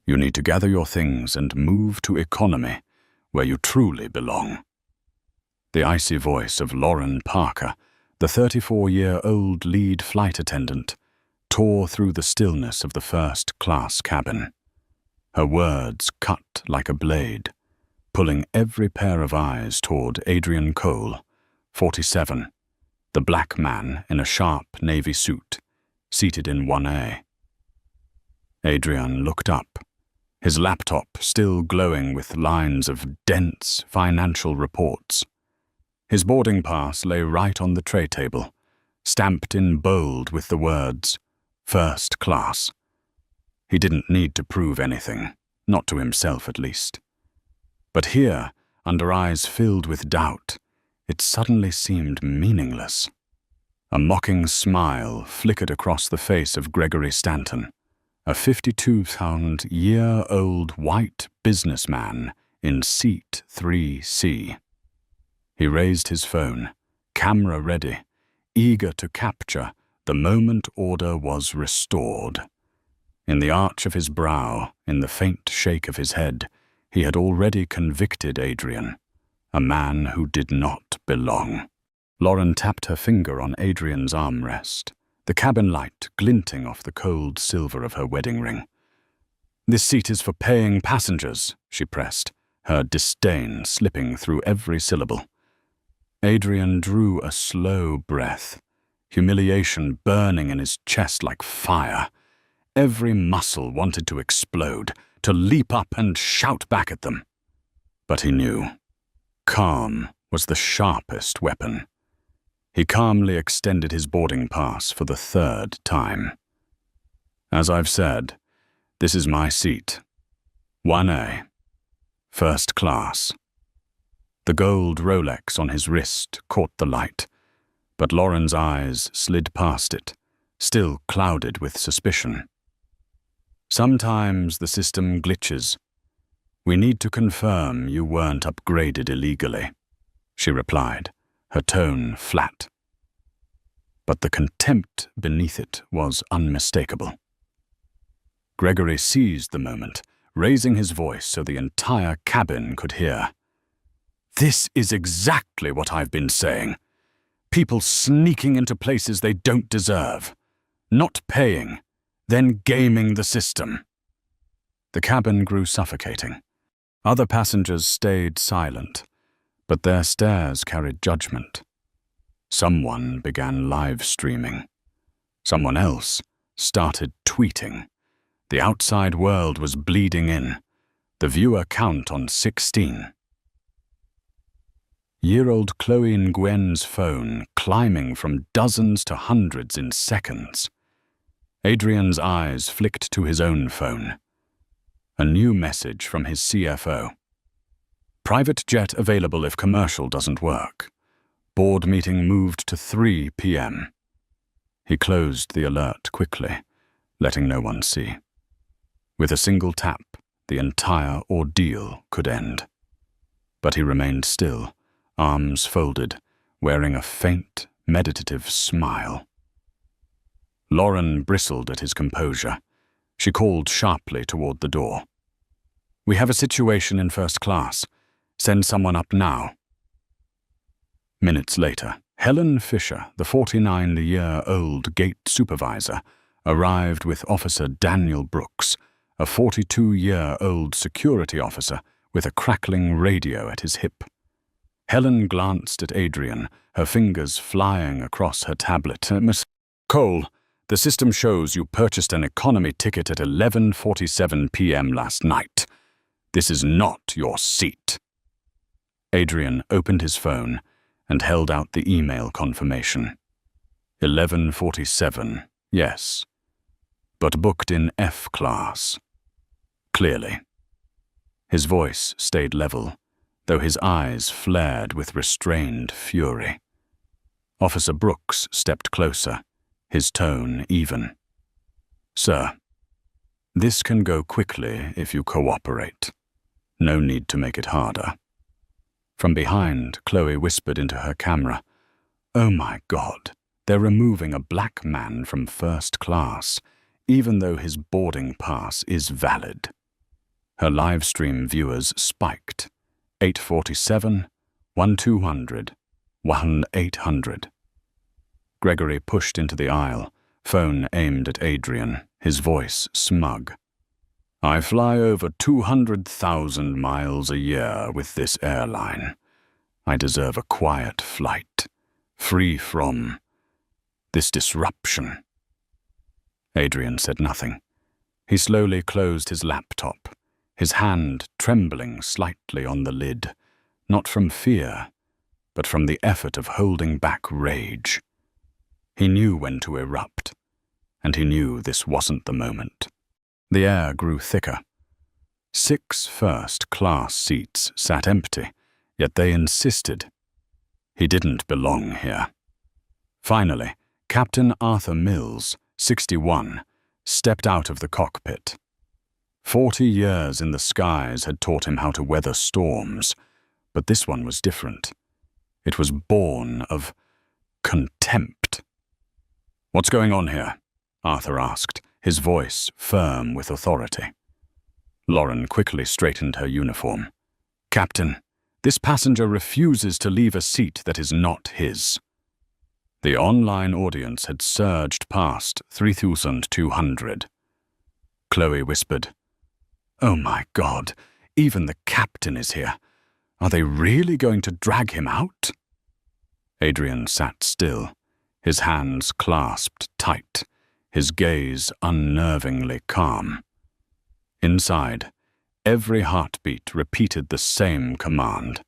You need to gather your things and move to economy, where you truly belong. The icy voice of Lauren Parker, the 34-year-old lead flight attendant, tore through the stillness of the first-class cabin. Her words cut like a blade, pulling every pair of eyes toward Adrian Cole, 47, the black man in a sharp navy suit, seated in 1A. Adrian looked up, his laptop still glowing with lines of dense financial reports. His boarding pass lay right on the tray table, stamped in bold with the words, "First Class." He didn't need to prove anything, not to himself at least. But here, under eyes filled with doubt, it suddenly seemed meaningless. A mocking smile flickered across the face of Gregory Stanton, a 52-year-old white businessman in seat 3C. He raised his phone, camera ready, eager to capture the moment order was restored. In the arch of his brow, in the faint shake of his head, he had already convicted Adrian, a man who did not belong. Lauren tapped her finger on Adrian's armrest, the cabin light glinting off the cold silver of her wedding ring. "This seat is for paying passengers," she pressed, her disdain slipping through every syllable. Adrian drew a slow breath, humiliation burning in his chest like fire. Every muscle wanted to explode, to leap up and shout back at them. But he knew. Calm was the sharpest weapon. He calmly extended his boarding pass for the third time. "As I've said, this is my seat. 1A. First class." The gold Rolex on his wrist caught the light, but Lauren's eyes slid past it, still clouded with suspicion. "Sometimes the system glitches. We need to confirm you weren't upgraded illegally," she replied, her tone flat. But the contempt beneath it was unmistakable. Gregory seized the moment, raising his voice so the entire cabin could hear. "This is exactly what I've been saying. People sneaking into places they don't deserve, not paying, then gaming the system." The cabin grew suffocating. Other passengers stayed silent, but their stares carried judgment. Someone began live streaming. Someone else started tweeting. The outside world was bleeding in, the viewer count on 16. Year-old Chloe Nguyen's phone climbing from dozens to hundreds in seconds. Adrian's eyes flicked to his own phone. A new message from his CFO. "Private jet available if commercial doesn't work. Board meeting moved to 3 p.m. He closed the alert quickly, letting no one see. With a single tap, the entire ordeal could end. But he remained still, arms folded, wearing a faint, meditative smile. Lauren bristled at his composure. She called sharply toward the door. "We have a situation in first class. Send someone up now." Minutes later, Helen Fisher, the 49-year-old gate supervisor, arrived with Officer Daniel Brooks, a 42-year-old security officer with a crackling radio at his hip. Helen glanced at Adrian, her fingers flying across her tablet. "Miss Cole, the system shows you purchased an economy ticket at 11:47 p.m. last night. This is not your seat." Adrian opened his phone and held out the email confirmation. 11:47, yes, but booked in F class. Clearly. His voice stayed level, though his eyes flared with restrained fury. Officer Brooks stepped closer, his tone even. "Sir, this can go quickly if you cooperate. No need to make it harder." From behind, Chloe whispered into her camera, "Oh my God, they're removing a black man from first class, even though his boarding pass is valid." Her livestream viewers spiked. 847, 1200, 1800. Gregory pushed into the aisle, phone aimed at Adrian, his voice smug. I fly over 200,000 miles a year with this airline. I deserve a quiet flight, free from this disruption. Adrian said nothing. He slowly closed his laptop, his hand trembling slightly on the lid, not from fear, but from the effort of holding back rage. He knew when to erupt, and he knew this wasn't the moment. The air grew thicker. 6 first-class seats sat empty, yet they insisted. He didn't belong here. Finally, Captain Arthur Mills, 61, stepped out of the cockpit. 40 years in the skies had taught him how to weather storms, but this one was different. It was born of contempt. What's going on here? Arthur asked, his voice firm with authority. Lauren quickly straightened her uniform. Captain, this passenger refuses to leave a seat that is not his. The online audience had surged past 3,200. Chloe whispered, Oh my God, even the captain is here. Are they really going to drag him out? Adrian sat still, his hands clasped tight, his gaze unnervingly calm. Inside, every heartbeat repeated the same command.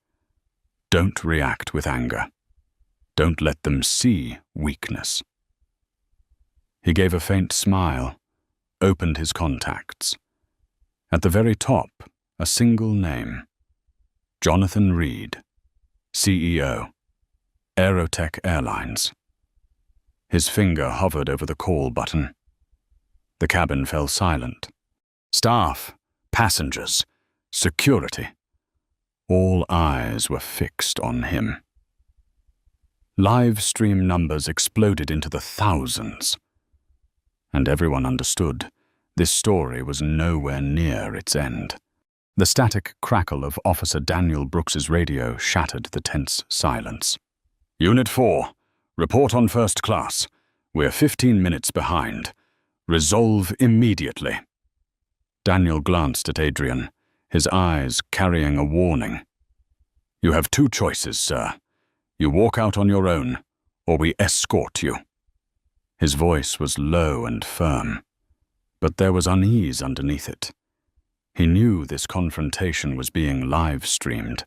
Don't react with anger. Don't let them see weakness. He gave a faint smile, opened his contacts. At the very top, a single name. Jonathan Reed, CEO, Aerotech Airlines. His finger hovered over the call button. The cabin fell silent. Staff, passengers, security. All eyes were fixed on him. Live stream numbers exploded into the thousands. And everyone understood this story was nowhere near its end. The static crackle of Officer Daniel Brooks's radio shattered the tense silence. Unit 4, report on first class. We're 15 minutes behind. Resolve immediately. Daniel glanced at Adrian, his eyes carrying a warning. You have 2 choices, sir. You walk out on your own, or we escort you. His voice was low and firm, but there was unease underneath it. He knew this confrontation was being live-streamed,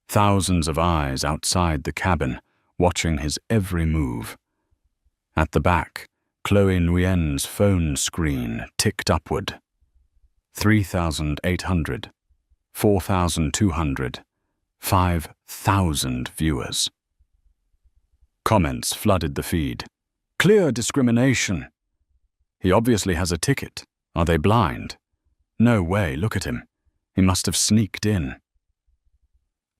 thousands of eyes outside the cabin, watching his every move. At the back, Chloe Nguyen's phone screen ticked upward. 3,800, 4,200, 5,000 viewers. Comments flooded the feed. Clear discrimination. He obviously has a ticket. Are they blind? No way, look at him. He must have sneaked in.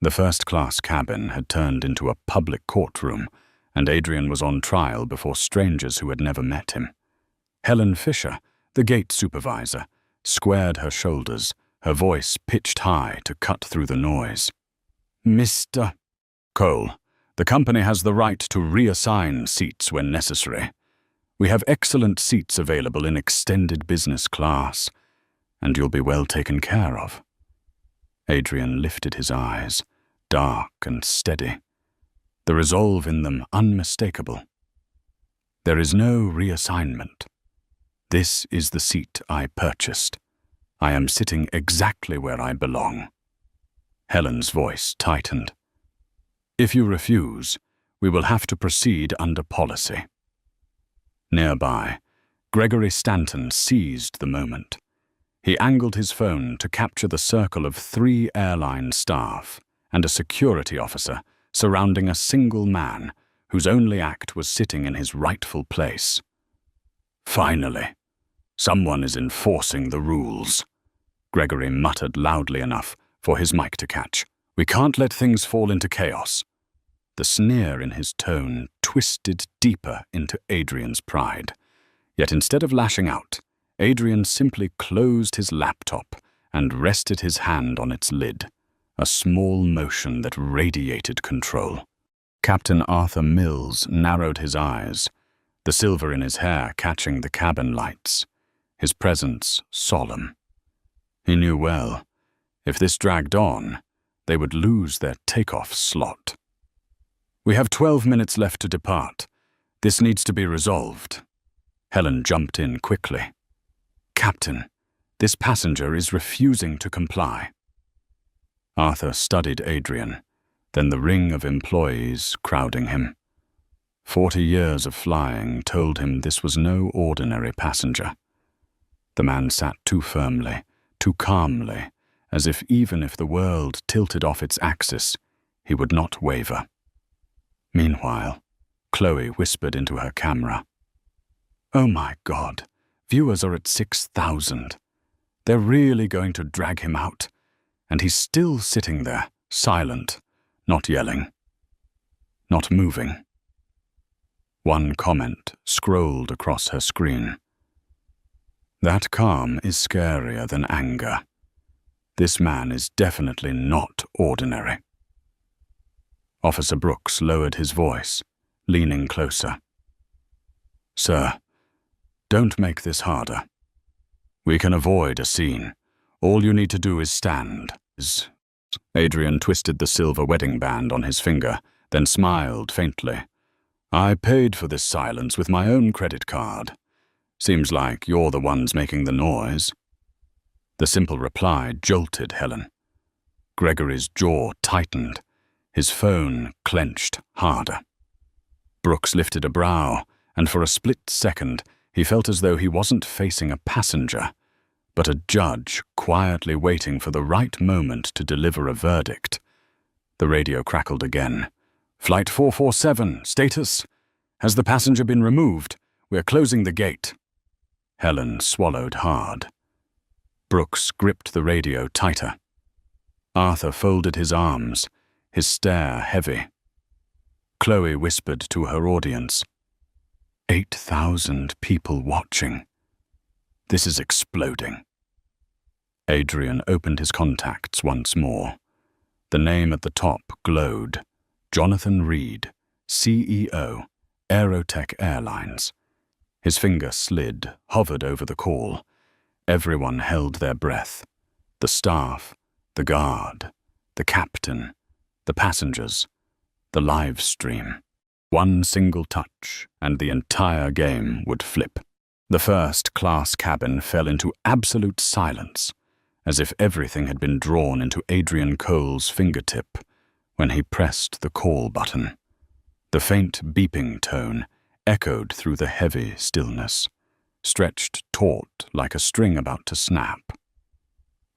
The first-class cabin had turned into a public courtroom, and Adrian was on trial before strangers who had never met him. Helen Fisher, the gate supervisor, squared her shoulders, her voice pitched high to cut through the noise. Mr. Cole, the company has the right to reassign seats when necessary. We have excellent seats available in extended business class, and you'll be well taken care of. Adrian lifted his eyes, dark and steady, the resolve in them unmistakable. There is no reassignment. This is the seat I purchased. I am sitting exactly where I belong. Helen's voice tightened. If you refuse, we will have to proceed under policy. Nearby, Gregory Stanton seized the moment. He angled his phone to capture the circle of 3 airline staff and a security officer surrounding a single man whose only act was sitting in his rightful place. Finally, someone is enforcing the rules. Gregory muttered loudly enough for his mic to catch. We can't let things fall into chaos. The sneer in his tone twisted deeper into Adrian's pride. Yet instead of lashing out, Adrian simply closed his laptop and rested his hand on its lid, a small motion that radiated control. Captain Arthur Mills narrowed his eyes, the silver in his hair catching the cabin lights, his presence solemn. He knew well, if this dragged on, they would lose their takeoff slot. "We have 12 minutes left to depart. This needs to be resolved." Helen jumped in quickly. "Captain, this passenger is refusing to comply." Arthur studied Adrian, then the ring of employees crowding him. 40 years of flying told him this was no ordinary passenger. The man sat too firmly, too calmly, as if even if the world tilted off its axis, he would not waver. Meanwhile, Chloe whispered into her camera, "Oh my God, viewers are at 6,000. They're really going to drag him out, and he's still sitting there, silent, not yelling, not moving." One comment scrolled across her screen. "That calm is scarier than anger. This man is definitely not ordinary." Officer Brooks lowered his voice, leaning closer. "Sir, don't make this harder. We can avoid a scene. All you need to do is stand." Adrian twisted the silver wedding band on his finger, then smiled faintly. "I paid for this silence with my own credit card. Seems like you're the ones making the noise." The simple reply jolted Helen. Gregory's jaw tightened, his phone clenched harder. Brooks lifted a brow, and for a split second he felt as though he wasn't facing a passenger, but a judge quietly waiting for the right moment to deliver a verdict. The radio crackled again. "Flight 447, status? Has the passenger been removed? We're closing the gate." Helen swallowed hard. Brooks gripped the radio tighter. Arthur folded his arms, his stare heavy. Chloe whispered to her audience, 8,000 people watching. This is exploding." Adrian opened his contacts once more. The name at the top glowed. Jonathan Reed, CEO, Aerotech Airlines. His finger slid, hovered over the call. Everyone held their breath. The staff, the guard, the captain, the passengers, the live stream. One single touch, and the entire game would flip. The first-class cabin fell into absolute silence, as if everything had been drawn into Adrian Cole's fingertip when he pressed the call button. The faint beeping tone echoed through the heavy stillness, stretched taut like a string about to snap.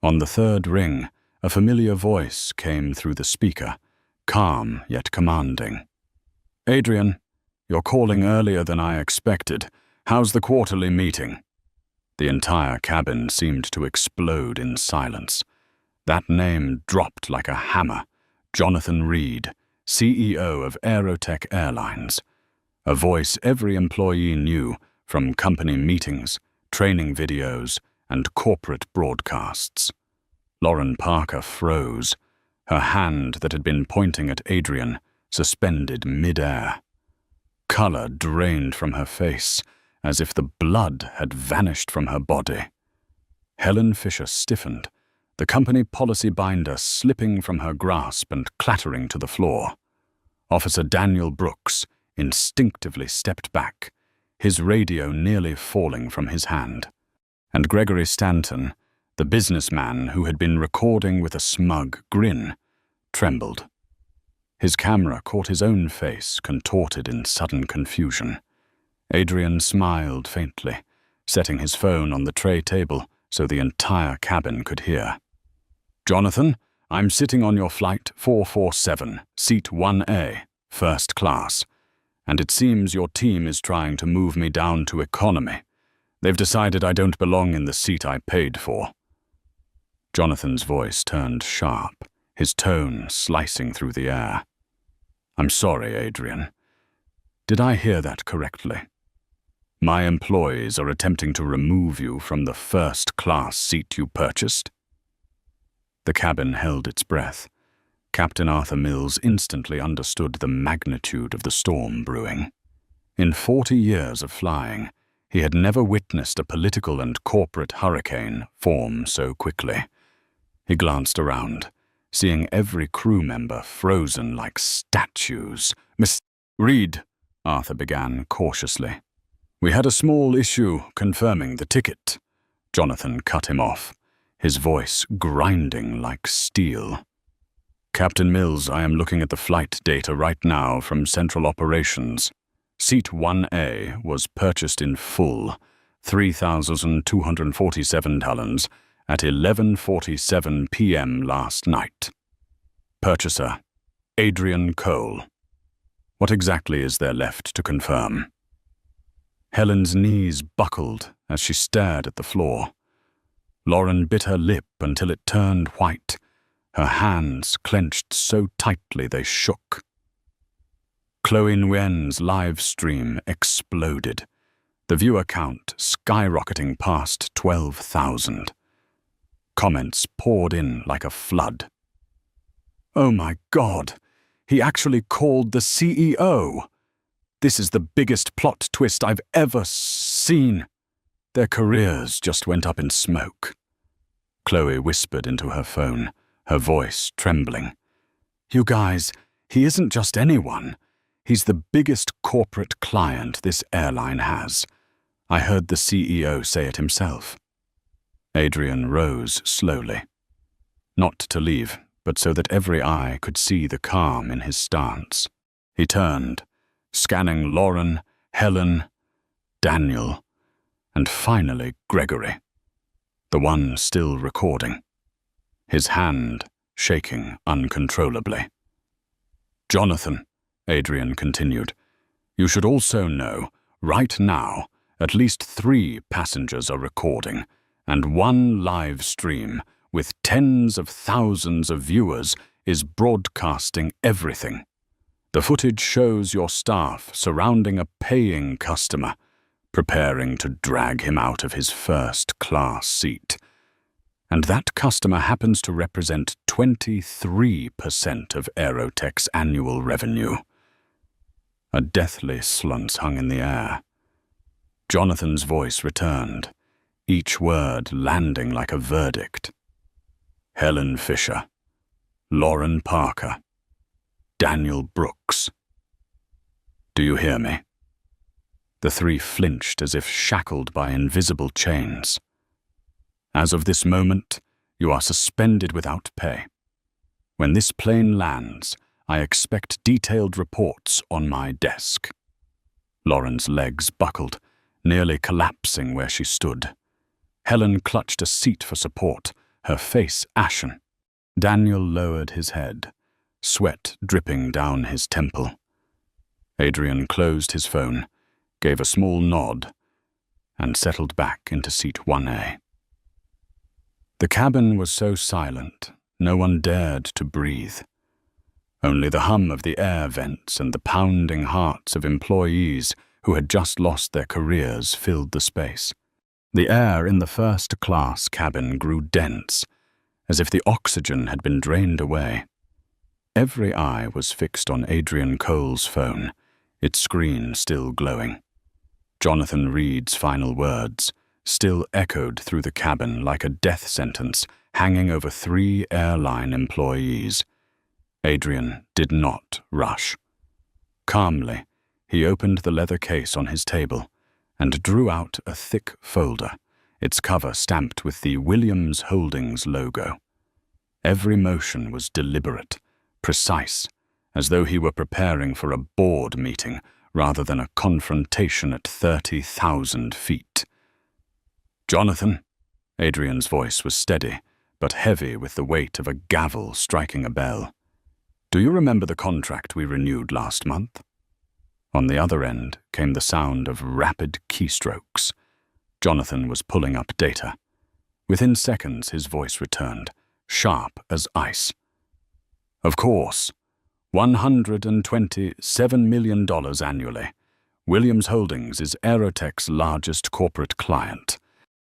On the third ring, a familiar voice came through the speaker, calm yet commanding. "Adrian, you're calling earlier than I expected. How's the quarterly meeting?" The entire cabin seemed to explode in silence. That name dropped like a hammer. Jonathan Reed, CEO of Aerotech Airlines. A voice every employee knew from company meetings, training videos, and corporate broadcasts. Lauren Parker froze, her hand that had been pointing at Adrian suspended mid-air. Color drained from her face, as if the blood had vanished from her body. Helen Fisher stiffened, the company policy binder slipping from her grasp and clattering to the floor. Officer Daniel Brooks instinctively stepped back, his radio nearly falling from his hand. And Gregory Stanton, the businessman who had been recording with a smug grin, trembled. His camera caught his own face, contorted in sudden confusion. Adrian smiled faintly, setting his phone on the tray table so the entire cabin could hear. "Jonathan, I'm sitting on your flight 447, seat 1A, first class, and it seems your team is trying to move me down to economy. They've decided I don't belong in the seat I paid for." Jonathan's voice turned sharp, his tone slicing through the air. "I'm sorry, Adrian. Did I hear that correctly? My employees are attempting to remove you from the first-class seat you purchased?" The cabin held its breath. Captain Arthur Mills instantly understood the magnitude of the storm brewing. In 40 years of flying, he had never witnessed a political and corporate hurricane form so quickly. He glanced around, seeing every crew member frozen like statues. "Miss Reed," Arthur began cautiously. "We had a small issue confirming the ticket." Jonathan cut him off, his voice grinding like steel. "Captain Mills, I am looking at the flight data right now from Central Operations. Seat 1A was purchased in full, $3,247 at 11:47 p.m. last night. Purchaser, Adrian Cole. What exactly is there left to confirm?" Helen's knees buckled as she stared at the floor. Lauren bit her lip until it turned white, her hands clenched so tightly they shook. Chloe Nguyen's live stream exploded, the viewer count skyrocketing past 12,000. Comments poured in like a flood. "Oh my God, he actually called the CEO! This is the biggest plot twist I've ever seen." Their careers just went up in smoke. Chloe whispered into her phone, her voice trembling. "You guys, he isn't just anyone. He's the biggest corporate client this airline has. I heard the CEO say it himself." Adrian rose slowly. Not to leave, but so that every eye could see the calm in his stance. He turned, scanning Lauren, Helen, Daniel, and finally Gregory, the one still recording, his hand shaking uncontrollably. "Jonathan," Adrian continued, "you should also know, right now, at least 3 passengers are recording, and 1 live stream with tens of thousands of viewers is broadcasting everything. The footage shows your staff surrounding a paying customer, preparing to drag him out of his first-class seat. And that customer happens to represent 23% of Aerotech's annual revenue." A deathly silence hung in the air. Jonathan's voice returned, each word landing like a verdict. "Helen Fisher, Lauren Parker, Daniel Brooks. Do you hear me?" The 3 flinched as if shackled by invisible chains. "As of this moment, you are suspended without pay. When this plane lands, I expect detailed reports on my desk." Lauren's legs buckled, nearly collapsing where she stood. Helen clutched a seat for support, her face ashen. Daniel lowered his head, sweat dripping down his temple. Adrian closed his phone, gave a small nod, and settled back into seat 1A. The cabin was so silent, no one dared to breathe. Only the hum of the air vents and the pounding hearts of employees who had just lost their careers filled the space. The air in the first-class cabin grew dense, as if the oxygen had been drained away. Every eye was fixed on Adrian Cole's phone, its screen still glowing. Jonathan Reed's final words still echoed through the cabin like a death sentence hanging over 3 airline employees. Adrian did not rush. Calmly, he opened the leather case on his table and drew out a thick folder, its cover stamped with the Williams Holdings logo. Every motion was deliberate, precise, as though he were preparing for a board meeting rather than a confrontation at 30,000 feet. "Jonathan," Adrian's voice was steady, but heavy with the weight of a gavel striking a bell. "Do you remember the contract we renewed last month?" On the other end came the sound of rapid keystrokes. Jonathan was pulling up data. Within seconds, his voice returned, sharp as ice. "Of course. $127 million annually. Williams Holdings is Aerotech's largest corporate client.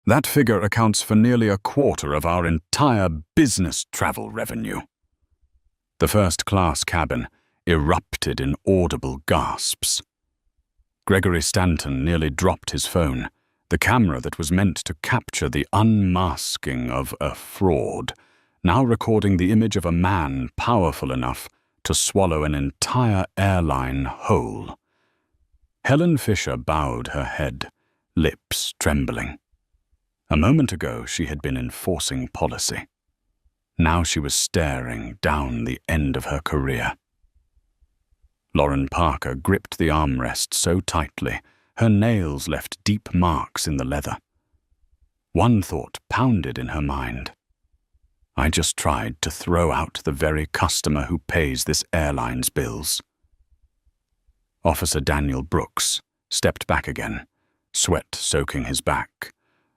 That figure accounts for nearly a quarter of our entire business travel revenue. The first-class cabin erupted in audible gasps. Gregory Stanton nearly dropped his phone, the camera that was meant to capture the unmasking of a fraud, now recording the image of a man powerful enough to swallow an entire airline whole. Helen Fisher bowed her head, lips trembling. A moment ago she had been enforcing policy. Now she was staring down the end of her career. Lauren Parker gripped the armrest so tightly, her nails left deep marks in the leather. One thought pounded in her mind. I just tried to throw out the very customer who pays this airline's bills. Officer Daniel Brooks stepped back again, sweat soaking his back,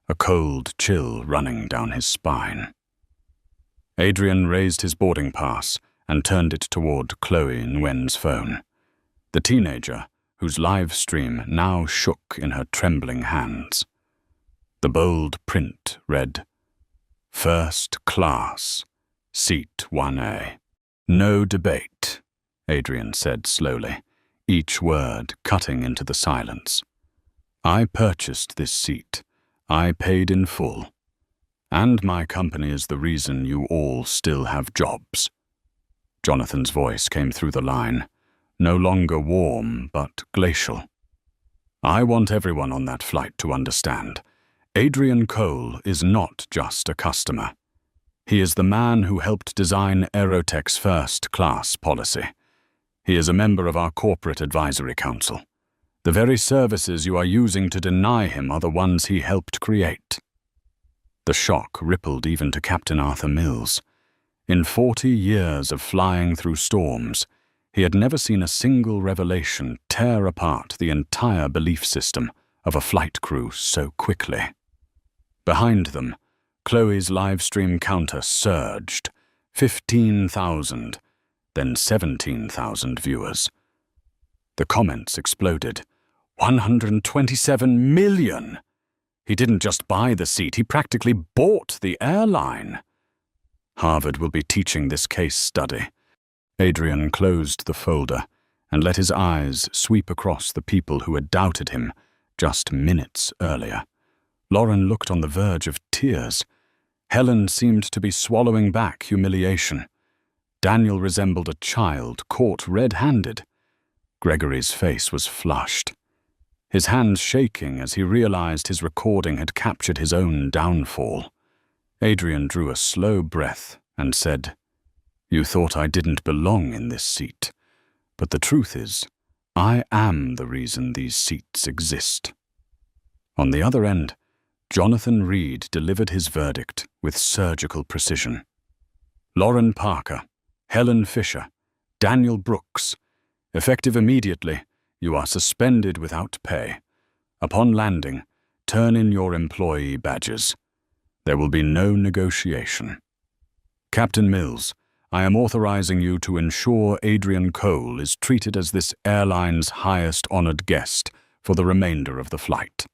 a cold chill running down his spine. Adrian raised his boarding pass and turned it toward Chloe Nguyen's phone. The teenager, whose live stream now shook in her trembling hands. The bold print read, "First class, seat 1A. No debate," Adrian said slowly, each word cutting into the silence. "I purchased this seat. I paid in full. And my company is the reason you all still have jobs." Jonathan's voice came through the line, no longer warm but glacial. "I want everyone on that flight to understand. Adrian Cole is not just a customer. He is the man who helped design Aerotech's first-class policy. He is a member of our corporate advisory council. The very services you are using to deny him are the ones he helped create." The shock rippled even to Captain Arthur Mills. In 40 years of flying through storms, he had never seen a single revelation tear apart the entire belief system of a flight crew so quickly. Behind them, Chloe's livestream counter surged, 15,000, then 17,000 viewers. The comments exploded. 127 million! He didn't just buy the seat, he practically bought the airline. Harvard will be teaching this case study. Adrian closed the folder and let his eyes sweep across the people who had doubted him just minutes earlier. Lauren looked on the verge of tears. Helen seemed to be swallowing back humiliation. Daniel resembled a child caught red-handed. Gregory's face was flushed, his hands shaking as he realized his recording had captured his own downfall. Adrian drew a slow breath and said, "You thought I didn't belong in this seat, but the truth is, I am the reason these seats exist." On the other end, Jonathan Reed delivered his verdict with surgical precision. Lauren Parker, Helen Fisher, Daniel Brooks, effective immediately, you are suspended without pay. Upon landing, turn in your employee badges. There will be no negotiation. Captain Mills, I am authorizing you to ensure Adrian Cole is treated as this airline's highest honored guest for the remainder of the flight.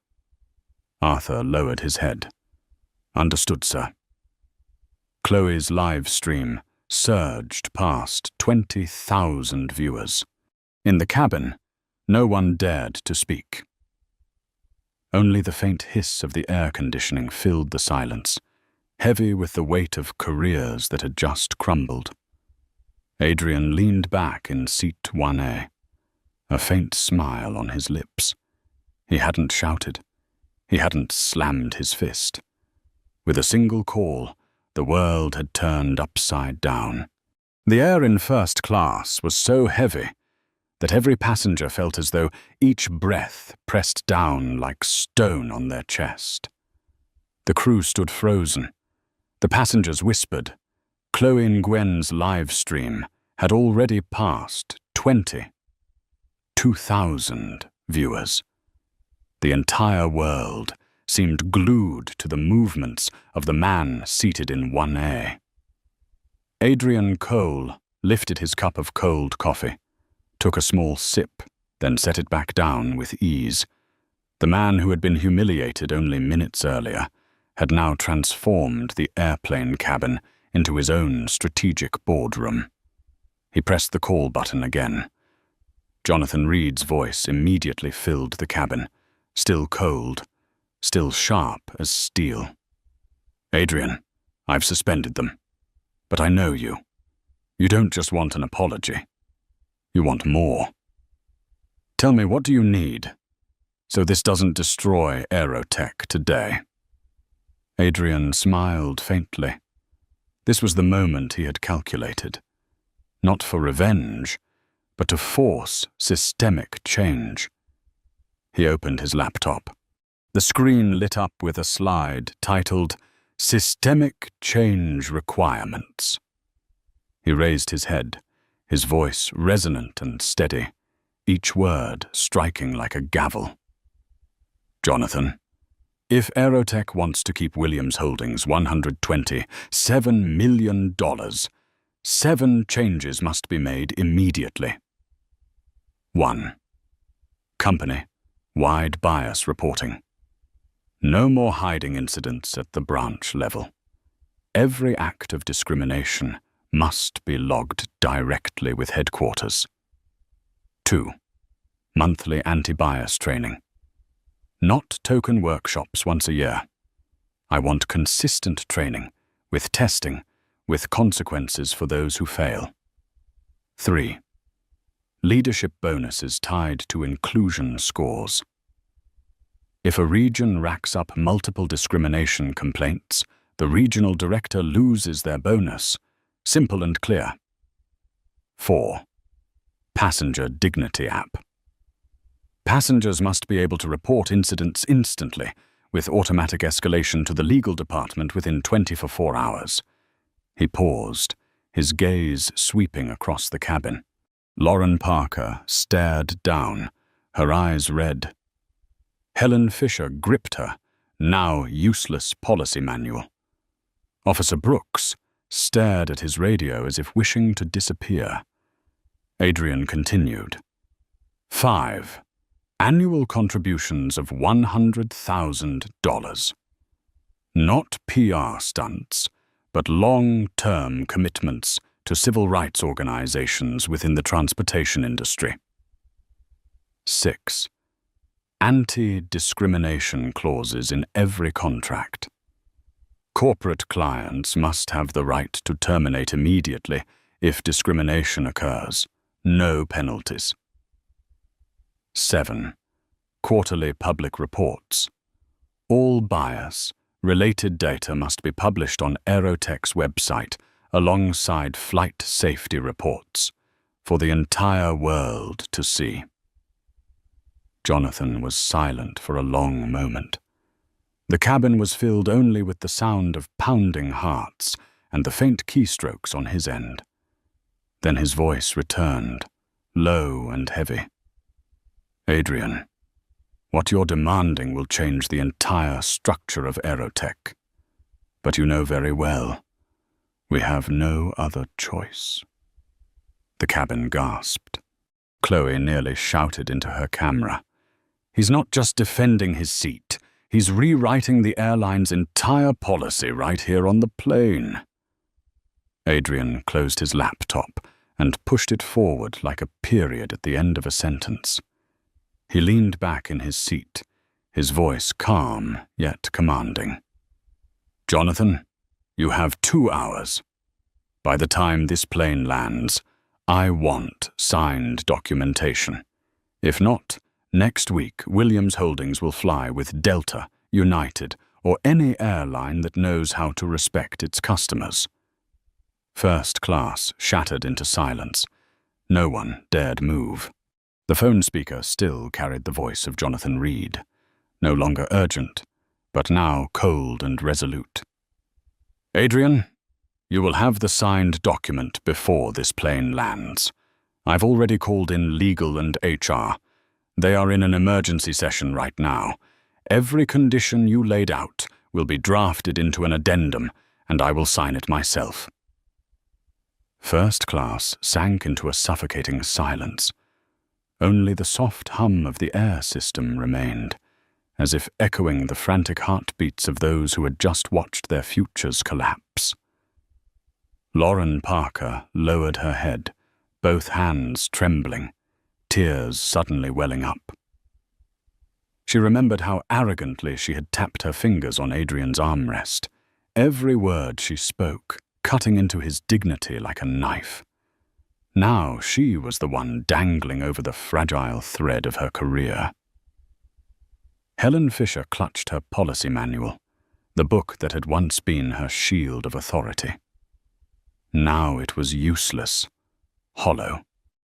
Arthur lowered his head. Understood, sir. Chloe's live stream surged past 20,000 viewers. In the cabin, no one dared to speak. Only the faint hiss of the air conditioning filled the silence, heavy with the weight of careers that had just crumbled. Adrian leaned back in seat 1A, a faint smile on his lips. He hadn't shouted. He hadn't slammed his fist. With a single call, the world had turned upside down. The air in first class was so heavy that every passenger felt as though each breath pressed down like stone on their chest. The crew stood frozen. The passengers whispered. Chloe Nguyen's live stream had already passed 2,000 viewers. The entire world seemed glued to the movements of the man seated in 1A. Adrian Cole lifted his cup of cold coffee, took a small sip, then set it back down with ease. The man who had been humiliated only minutes earlier had now transformed the airplane cabin into his own strategic boardroom. He pressed the call button again. Jonathan Reed's voice immediately filled the cabin, still cold, still sharp as steel. "Adrian, I've suspended them. But I know you. You don't just want an apology. You want more. Tell me, what do you need so this doesn't destroy Aerotech today?" Adrian smiled faintly. This was the moment he had calculated. Not for revenge, but to force systemic change. He opened his laptop. The screen lit up with a slide titled "Systemic Change Requirements." He raised his head, his voice resonant and steady, each word striking like a gavel. "Jonathan, if Aerotech wants to keep Williams Holdings $127 million, 7 changes must be made immediately. 1. Company-wide bias reporting. No more hiding incidents at the branch level. Every act of discrimination must be logged directly with headquarters. 2. Monthly anti-bias training. Not token workshops once a year. I want consistent training, with testing, with consequences for those who fail. 3. Leadership bonuses tied to inclusion scores. If a region racks up multiple discrimination complaints, the regional director loses their bonus. Simple and clear. 4. Passenger Dignity App. Passengers must be able to report incidents instantly, with automatic escalation to the legal department within 24 hours. He paused, his gaze sweeping across the cabin. Lauren Parker stared down, her eyes red. Helen Fisher gripped her, now useless policy manual. Officer Brooks stared at his radio as if wishing to disappear. Adrian continued. 5. Annual contributions of $100,000. Not PR stunts, but long-term commitments to civil rights organizations within the transportation industry. 6. Anti-discrimination clauses in every contract. Corporate clients must have the right to terminate immediately if discrimination occurs. No penalties. 7. Quarterly public reports. All bias-related data must be published on Aerotech's website alongside flight safety reports for the entire world to see. Jonathan was silent for a long moment. The cabin was filled only with the sound of pounding hearts and the faint keystrokes on his end. Then his voice returned, low and heavy. "Adrian, what you're demanding will change the entire structure of Aerotech. But you know very well, we have no other choice." The cabin gasped. Chloe nearly shouted into her camera. "He's not just defending his seat. He's rewriting the airline's entire policy right here on the plane." Adrian closed his laptop and pushed it forward like a period at the end of a sentence. He leaned back in his seat, his voice calm yet commanding. "Jonathan, you have 2 hours. By the time this plane lands, I want signed documentation. If not, next week Williams Holdings will fly with Delta, United, or any airline that knows how to respect its customers." First class shattered into silence. No one dared move. The phone speaker still carried the voice of Jonathan Reed, no longer urgent, but now cold and resolute. "Adrian, you will have the signed document before this plane lands. I've already called in legal and HR. They are in an emergency session right now. Every condition you laid out will be drafted into an addendum, and I will sign it myself." First class sank into a suffocating silence. Only the soft hum of the air system remained, as if echoing the frantic heartbeats of those who had just watched their futures collapse. Lauren Parker lowered her head, both hands trembling, tears suddenly welling up. She remembered how arrogantly she had tapped her fingers on Adrian's armrest, every word she spoke cutting into his dignity like a knife. Now she was the one dangling over the fragile thread of her career. Helen Fisher clutched her policy manual, the book that had once been her shield of authority. Now it was useless, hollow.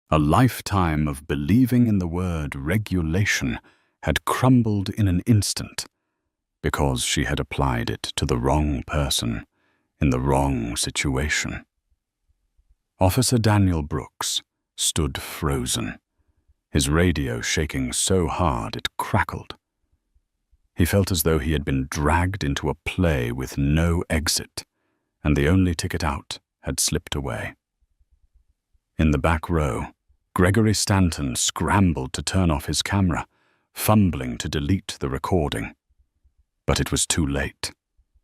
A lifetime of believing in the word regulation had crumbled in an instant because she had applied it to the wrong person in the wrong situation. Officer Daniel Brooks stood frozen, his radio shaking so hard it crackled. He felt as though he had been dragged into a play with no exit, and the only ticket out had slipped away. In the back row, Gregory Stanton scrambled to turn off his camera, fumbling to delete the recording. But it was too late.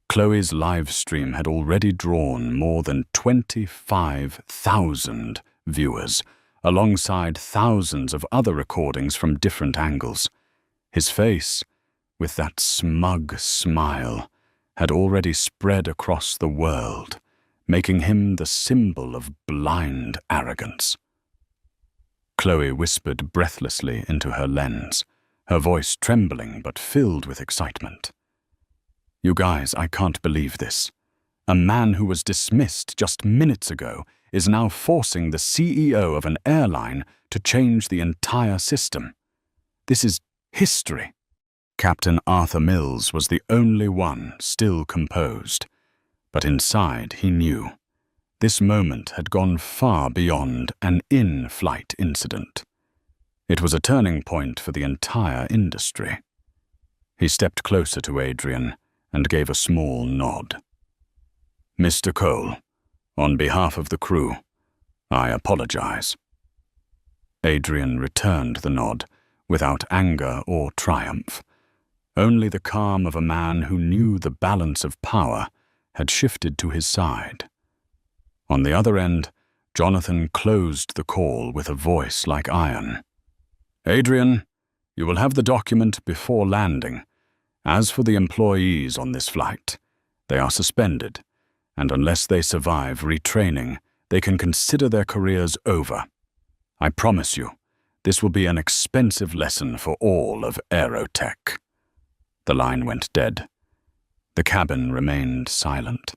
Chloe's live stream had already drawn more than 25,000 viewers, alongside thousands of other recordings from different angles. His face, with that smug smile, had already spread across the world, making him the symbol of blind arrogance. Chloe whispered breathlessly into her lens, her voice trembling but filled with excitement. "You guys, I can't believe this. A man who was dismissed just minutes ago is now forcing the CEO of an airline to change the entire system. This is history." Captain Arthur Mills was the only one still composed, but inside he knew. This moment had gone far beyond an in-flight incident. It was a turning point for the entire industry. He stepped closer to Adrian and gave a small nod. "Mr. Cole, on behalf of the crew, I apologize." Adrian returned the nod without anger or triumph. Only the calm of a man who knew the balance of power had shifted to his side. On the other end, Jonathan closed the call with a voice like iron. "Adrian, you will have the document before landing. As for the employees on this flight, they are suspended, and unless they survive retraining, they can consider their careers over. I promise you, this will be an expensive lesson for all of Aerotech." The line went dead. The cabin remained silent.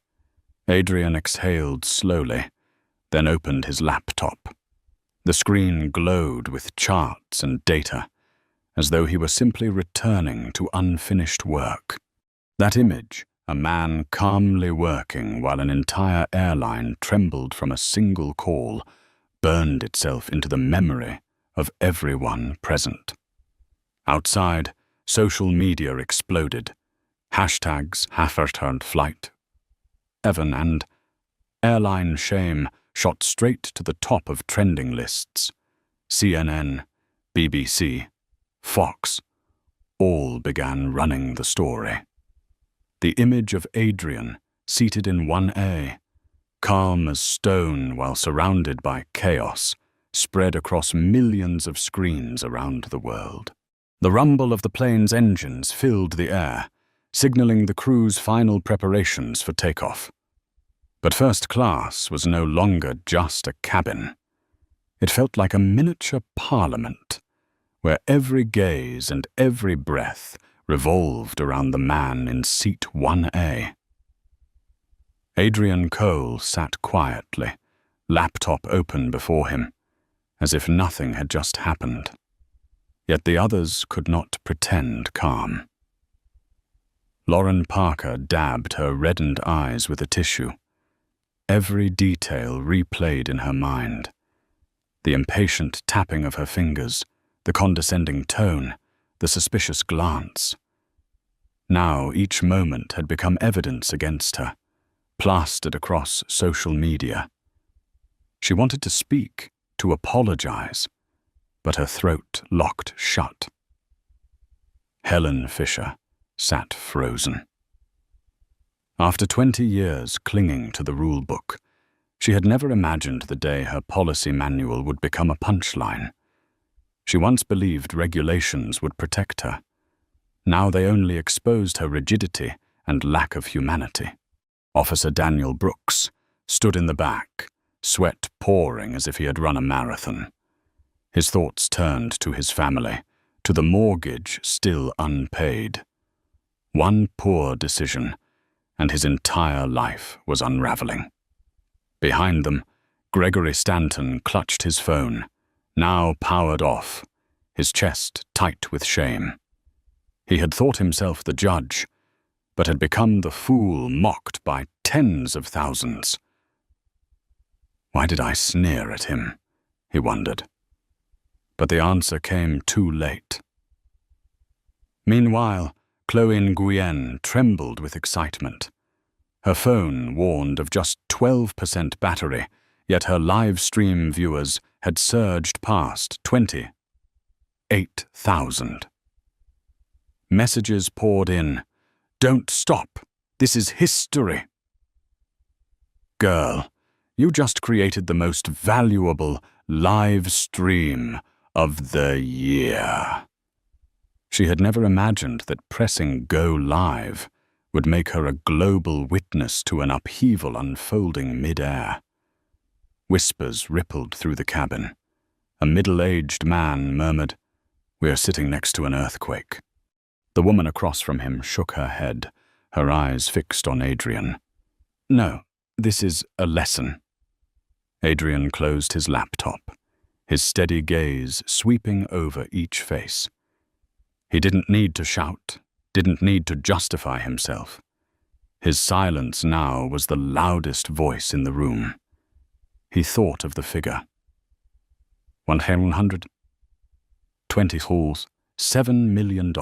Adrian exhaled slowly, then opened his laptop. The screen glowed with charts and data, as though he were simply returning to unfinished work. That image, a man calmly working while an entire airline trembled from a single call, burned itself into the memory of everyone present. Outside, social media exploded. Hashtags "half-returned flight," Evan and "airline shame" shot straight to the top of trending lists. CNN, BBC, Fox, all began running the story. The image of Adrian, seated in 1A, calm as stone while surrounded by chaos, spread across millions of screens around the world. The rumble of the plane's engines filled the air, signaling the crew's final preparations for takeoff. But first class was no longer just a cabin. It felt like a miniature parliament, where every gaze and every breath revolved around the man in seat 1A. Adrian Cole sat quietly, laptop open before him, as if nothing had just happened. Yet the others could not pretend calm. Lauren Parker dabbed her reddened eyes with a tissue. Every detail replayed in her mind. The impatient tapping of her fingers, the condescending tone, the suspicious glance. Now each moment had become evidence against her, plastered across social media. She wanted to speak, to apologize, but her throat locked shut. Helen Fisher sat frozen. After 20 years clinging to the rule book, she had never imagined the day her policy manual would become a punchline. She once believed regulations would protect her. Now they only exposed her rigidity and lack of humanity. Officer Daniel Brooks stood in the back, sweat pouring as if he had run a marathon. His thoughts turned to his family, to the mortgage still unpaid. One poor decision, and his entire life was unraveling. Behind them, Gregory Stanton clutched his phone, now powered off, his chest tight with shame. He had thought himself the judge, but had become the fool mocked by tens of thousands. Why did I sneer at him? He wondered. But the answer came too late. Meanwhile, Chloe Nguyen trembled with excitement. Her phone warned of just 12% battery, yet her live stream viewers had surged past 28,000. Messages poured in. "Don't stop. This is history." "Girl, you just created the most valuable live stream of the year." She had never imagined that pressing go live would make her a global witness to an upheaval unfolding mid-air. Whispers rippled through the cabin. A middle-aged man murmured, "We're sitting next to an earthquake." The woman across from him shook her head, her eyes fixed on Adrian. "No, this is a lesson." Adrian closed his laptop, his steady gaze sweeping over each face. He didn't need to shout, didn't need to justify himself. His silence now was the loudest voice in the room. He thought of the figure. 120 halls, $7 million.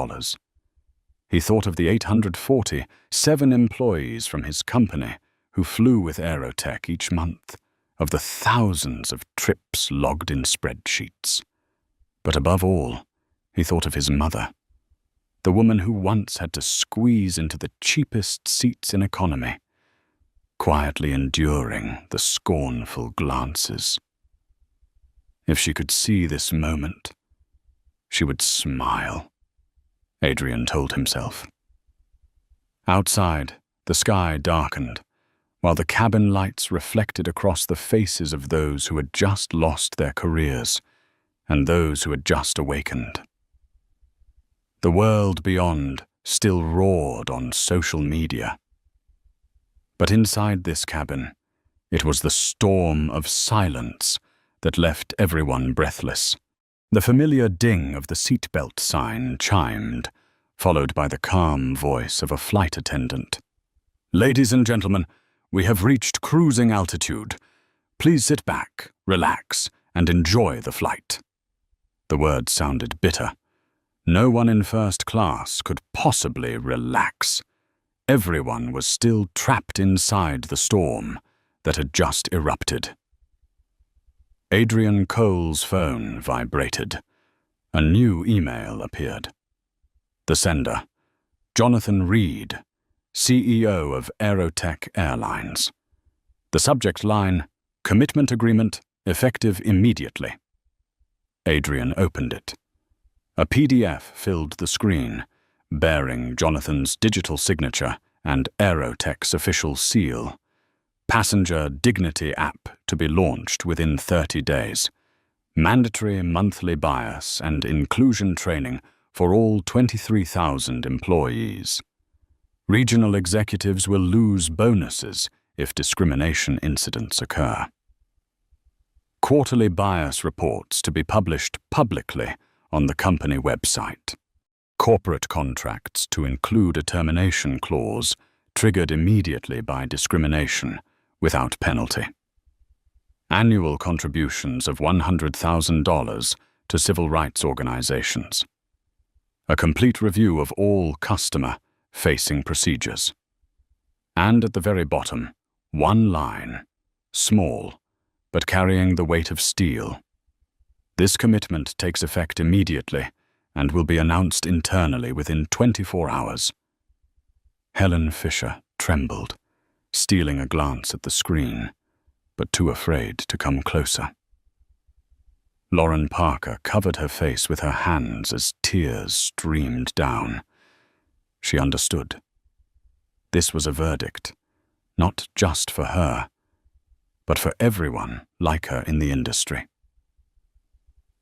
He thought of the 847 employees from his company who flew with Aerotech each month, of the thousands of trips logged in spreadsheets. But above all, he thought of his mother, the woman who once had to squeeze into the cheapest seats in economy, quietly enduring the scornful glances. If she could see this moment, she would smile, Adrian told himself. Outside, the sky darkened, while the cabin lights reflected across the faces of those who had just lost their careers and those who had just awakened. The world beyond still roared on social media. But inside this cabin, it was the storm of silence that left everyone breathless. The familiar ding of the seatbelt sign chimed, followed by the calm voice of a flight attendant. "Ladies and gentlemen, we have reached cruising altitude. Please sit back, relax, and enjoy the flight." The words sounded bitter. No one in first class could possibly relax. Everyone was still trapped inside the storm that had just erupted. Adrian Cole's phone vibrated. A new email appeared. The sender, Jonathan Reed, CEO of Aerotech Airlines. The subject line, "Commitment Agreement, effective immediately." Adrian opened it. A PDF filled the screen, bearing Jonathan's digital signature and Aerotech's official seal. Passenger Dignity app to be launched within 30 days. Mandatory monthly bias and inclusion training for all 23,000 employees. Regional executives will lose bonuses if discrimination incidents occur. Quarterly bias reports to be published publicly on the company website. Corporate contracts to include a termination clause triggered immediately by discrimination without penalty. Annual contributions of $100,000 to civil rights organizations. A complete review of all customer-facing procedures. And at the very bottom, one line, small, but carrying the weight of steel. This commitment takes effect immediately and will be announced internally within 24 hours. Helen Fisher trembled, stealing a glance at the screen, but too afraid to come closer. Lauren Parker covered her face with her hands as tears streamed down. She understood. This was a verdict, not just for her, but for everyone like her in the industry.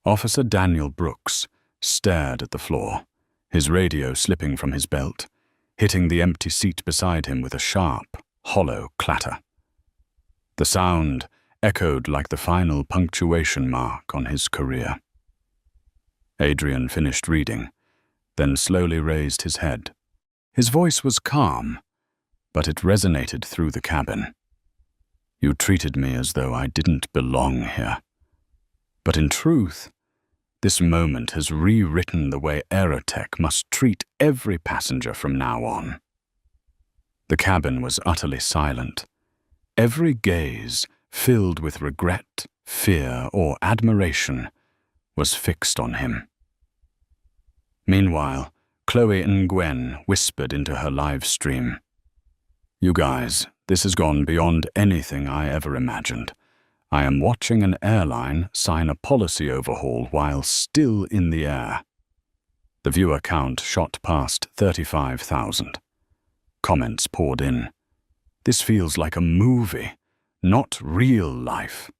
Officer Daniel Brooks stared at the floor, his radio slipping from his belt, hitting the empty seat beside him with a sharp, hollow clatter. The sound echoed like the final punctuation mark on his career. Adrian finished reading, then slowly raised his head. His voice was calm, but it resonated through the cabin. You treated me as though I didn't belong here. But in truth, this moment has rewritten the way Aerotech must treat every passenger from now on. The cabin was utterly silent. Every gaze, filled with regret, fear, or admiration, was fixed on him. Meanwhile, Chloe and Gwen whispered into her live stream. "You guys, this has gone beyond anything I ever imagined. I am watching an airline sign a policy overhaul while still in the air." The viewer count shot past 35,000. Comments poured in. "This feels like a movie, not real life."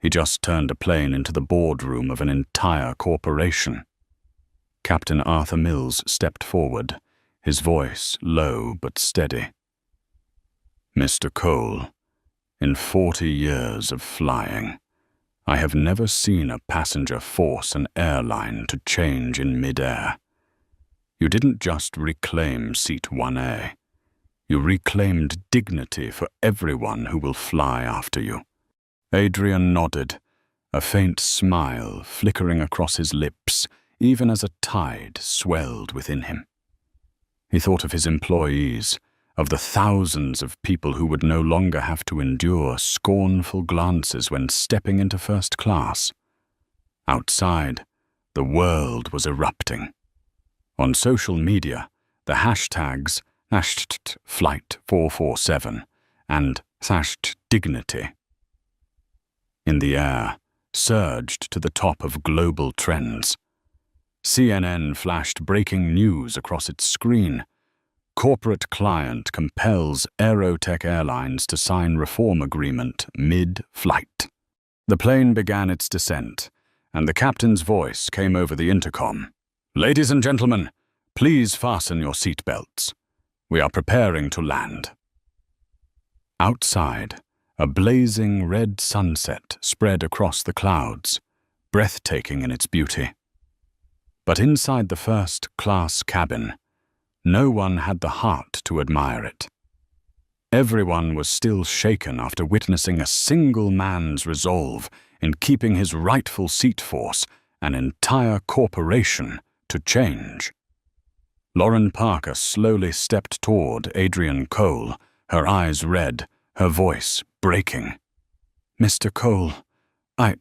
He just turned a plane into the boardroom of an entire corporation. Captain Arthur Mills stepped forward, his voice low but steady. "Mr. Cole, in 40 years of flying, I have never seen a passenger force an airline to change in midair. You didn't just reclaim Seat 1A. You reclaimed dignity for everyone who will fly after you." Adrian nodded, a faint smile flickering across his lips, even as a tide swelled within him. He thought of his employees, of the thousands of people who would no longer have to endure scornful glances when stepping into first class. Outside, the world was erupting. On social media, the hashtags #Flight447 and #Dignity in the air surged to the top of global trends. CNN flashed breaking news across its screen. Corporate client compels Aerotech Airlines to sign reform agreement mid-flight. The plane began its descent, and the captain's voice came over the intercom. "Ladies and gentlemen, please fasten your seatbelts. We are preparing to land." Outside, a blazing red sunset spread across the clouds, breathtaking in its beauty. But inside the first-class cabin, no one had the heart to admire it. Everyone was still shaken after witnessing a single man's resolve in keeping his rightful seat force an entire corporation to change. Lauren Parker slowly stepped toward Adrian Cole, her eyes red, her voice breaking. "Mr. Cole, I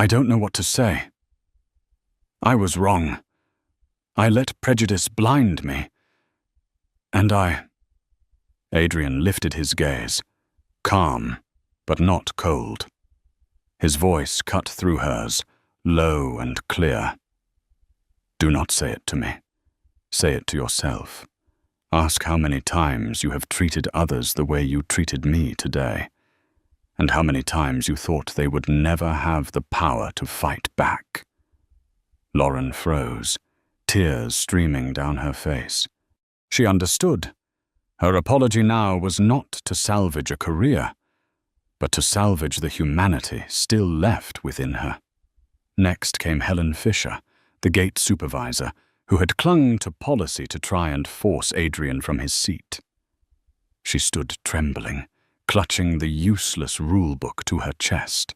don't know what to say. I was wrong. I let prejudice blind me. And Adrian lifted his gaze, calm, but not cold. His voice cut through hers, low and clear. "Do not say it to me. Say it to yourself. Ask how many times you have treated others the way you treated me today, and how many times you thought they would never have the power to fight back." Lauren froze, tears streaming down her face. She understood. Her apology now was not to salvage a career, but to salvage the humanity still left within her. Next came Helen Fisher, the gate supervisor, who had clung to policy to try and force Adrian from his seat. She stood trembling, clutching the useless rulebook to her chest.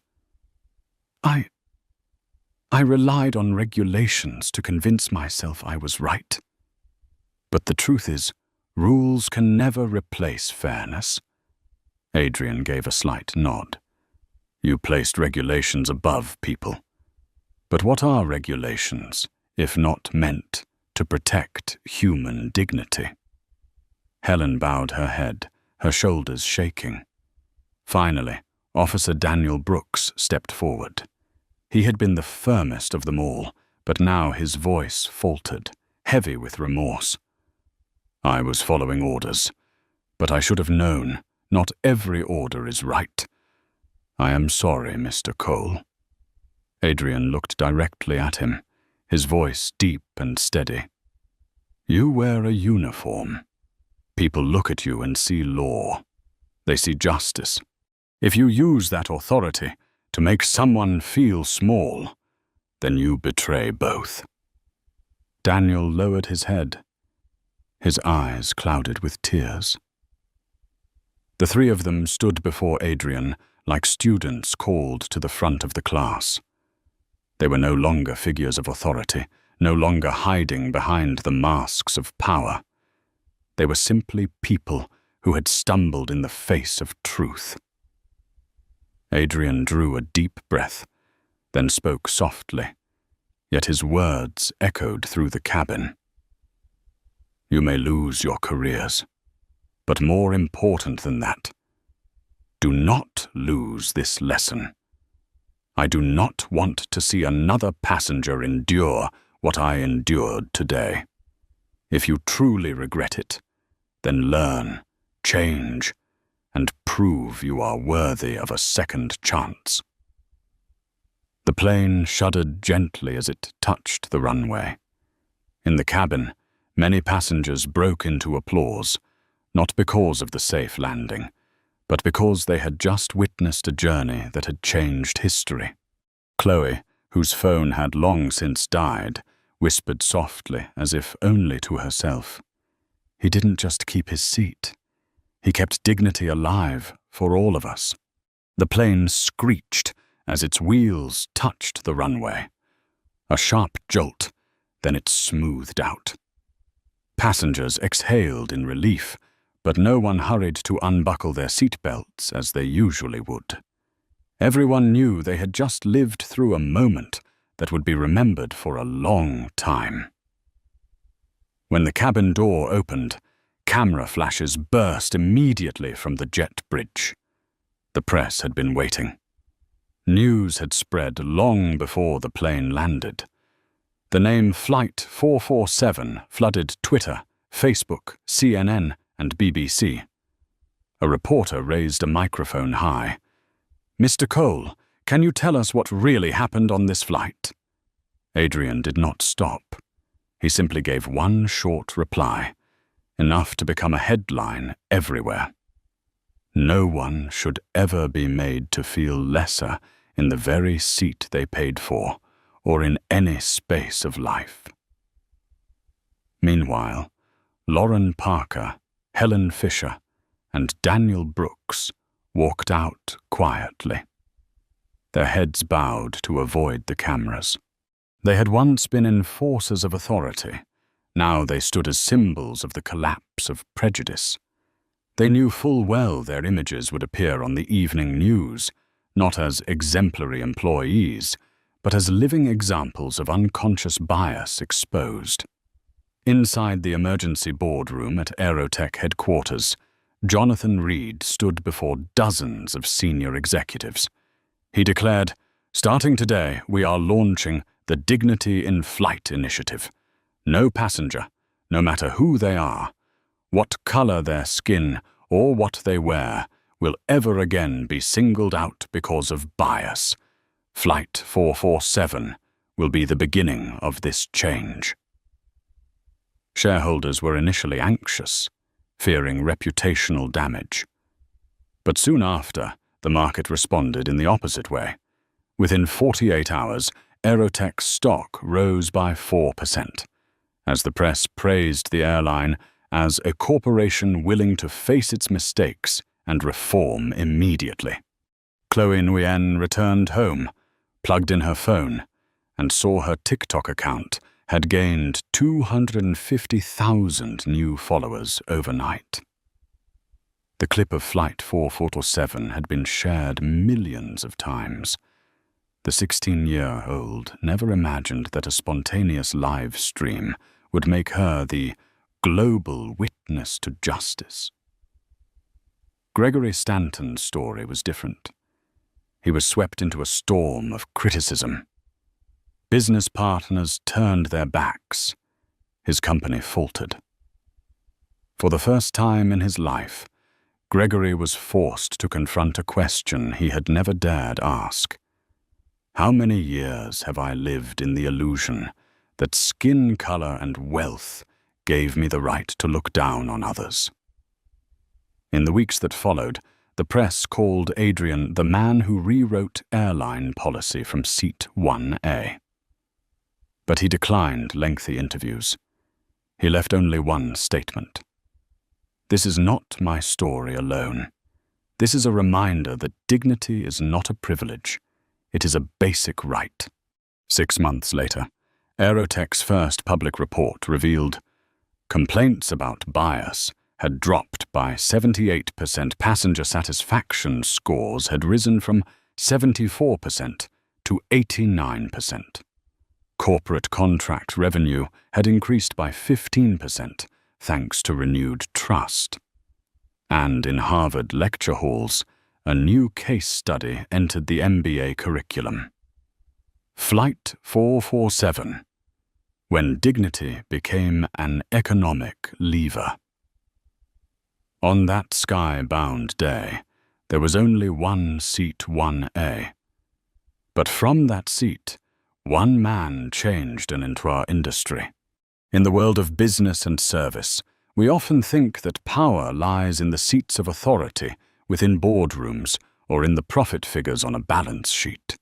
I relied on regulations to convince myself I was right. But the truth is, rules can never replace fairness." Adrian gave a slight nod. "You placed regulations above people. But what are regulations, if not meant to protect human dignity? Helen bowed her head, her shoulders shaking. Finally, Officer Daniel Brooks stepped forward. He had been the firmest of them all, but now his voice faltered, heavy with remorse. I was following orders, but I should have known not every order is right. I am sorry, Mr. Cole. Adrian looked directly at him, his voice deep and steady. You wear a uniform. People look at you and see law. They see justice. If you use that authority to make someone feel small, then you betray both. Daniel lowered his head. His eyes clouded with tears. The three of them stood before Adrian like students called to the front of the class. They were no longer figures of authority, no longer hiding behind the masks of power. They were simply people who had stumbled in the face of truth. Adrian drew a deep breath, then spoke softly, yet his words echoed through the cabin. You may lose your careers, but more important than that, do not lose this lesson. I do not want to see another passenger endure what I endured today. If you truly regret it, then learn, change, and prove you are worthy of a second chance. The plane shuddered gently as it touched the runway. In the cabin, many passengers broke into applause, not because of the safe landing, but because they had just witnessed a journey that had changed history. Chloe, whose phone had long since died, whispered softly, as if only to herself. He didn't just keep his seat. He kept dignity alive for all of us. The plane screeched as its wheels touched the runway. A sharp jolt, then it smoothed out. Passengers exhaled in relief, but no one hurried to unbuckle their seatbelts as they usually would. Everyone knew they had just lived through a moment that would be remembered for a long time. When the cabin door opened, camera flashes burst immediately from the jet bridge. The press had been waiting. News had spread long before the plane landed. The name Flight 447 flooded Twitter, Facebook, CNN, and BBC. A reporter raised a microphone high. Mr. Cole, can you tell us what really happened on this flight? Adrian did not stop. He simply gave one short reply, enough to become a headline everywhere. No one should ever be made to feel lesser in the very seat they paid for, or in any space of life. Meanwhile, Lauren Parker, Helen Fisher, and Daniel Brooks walked out quietly, their heads bowed to avoid the cameras. They had once been enforcers of authority. Now they stood as symbols of the collapse of prejudice. They knew full well their images would appear on the evening news, not as exemplary employees, but as living examples of unconscious bias exposed. Inside the emergency boardroom at Aerotech headquarters, Jonathan Reed stood before dozens of senior executives. He declared, "Starting today, we are launching the Dignity in Flight initiative. No passenger, no matter who they are, what color their skin, or what they wear, will ever again be singled out because of bias. Flight 447 will be the beginning of this change." Shareholders were initially anxious, fearing reputational damage. But soon after, the market responded in the opposite way. Within 48 hours, Aerotech's stock rose by 4%, as the press praised the airline as a corporation willing to face its mistakes and reform immediately. Chloe Nguyen returned home, plugged in her phone, and saw her TikTok account had gained 250,000 new followers overnight. The clip of Flight 447 had been shared millions of times. The 16-year-old never imagined that a spontaneous live stream would make her the global witness to justice. Gregory Stanton's story was different. He was swept into a storm of criticism. Business partners turned their backs. His company faltered. For the first time in his life, Gregory was forced to confront a question he had never dared ask. How many years have I lived in the illusion that skin color and wealth gave me the right to look down on others? In the weeks that followed, the press called Adrian the man who rewrote airline policy from seat 1A. But he declined lengthy interviews. He left only one statement. This is not my story alone. This is a reminder that dignity is not a privilege. It is a basic right. 6 months later, Aerotech's first public report revealed complaints about bias had dropped by 78%. Passenger satisfaction scores had risen from 74% to 89%. Corporate contract revenue had increased by 15%, thanks to renewed trust. And in Harvard lecture halls, a new case study entered the MBA curriculum. Flight 447, when dignity became an economic lever. On that sky-bound day, there was only one seat 1A. But from that seat, one man changed an entire industry. In the world of business and service, we often think that power lies in the seats of authority within boardrooms or in the profit figures on a balance sheet.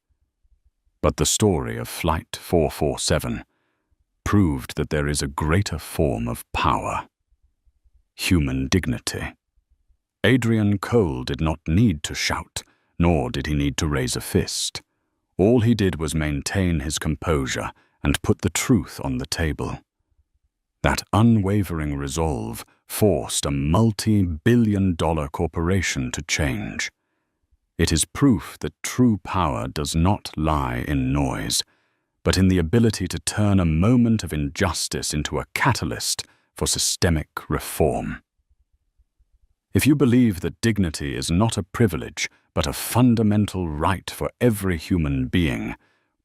But the story of Flight 447 proved that there is a greater form of power: human dignity. Adrian Cole did not need to shout, nor did he need to raise a fist. All he did was maintain his composure and put the truth on the table. That unwavering resolve forced a multi-billion-dollar corporation to change. It is proof that true power does not lie in noise, but in the ability to turn a moment of injustice into a catalyst for systemic reform. If you believe that dignity is not a privilege, but a fundamental right for every human being,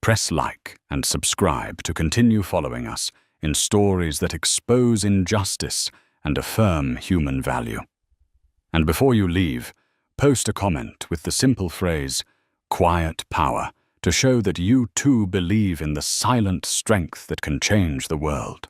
press like and subscribe to continue following us in stories that expose injustice and affirm human value. And before you leave, post a comment with the simple phrase, "Quiet power," to show that you too believe in the silent strength that can change the world.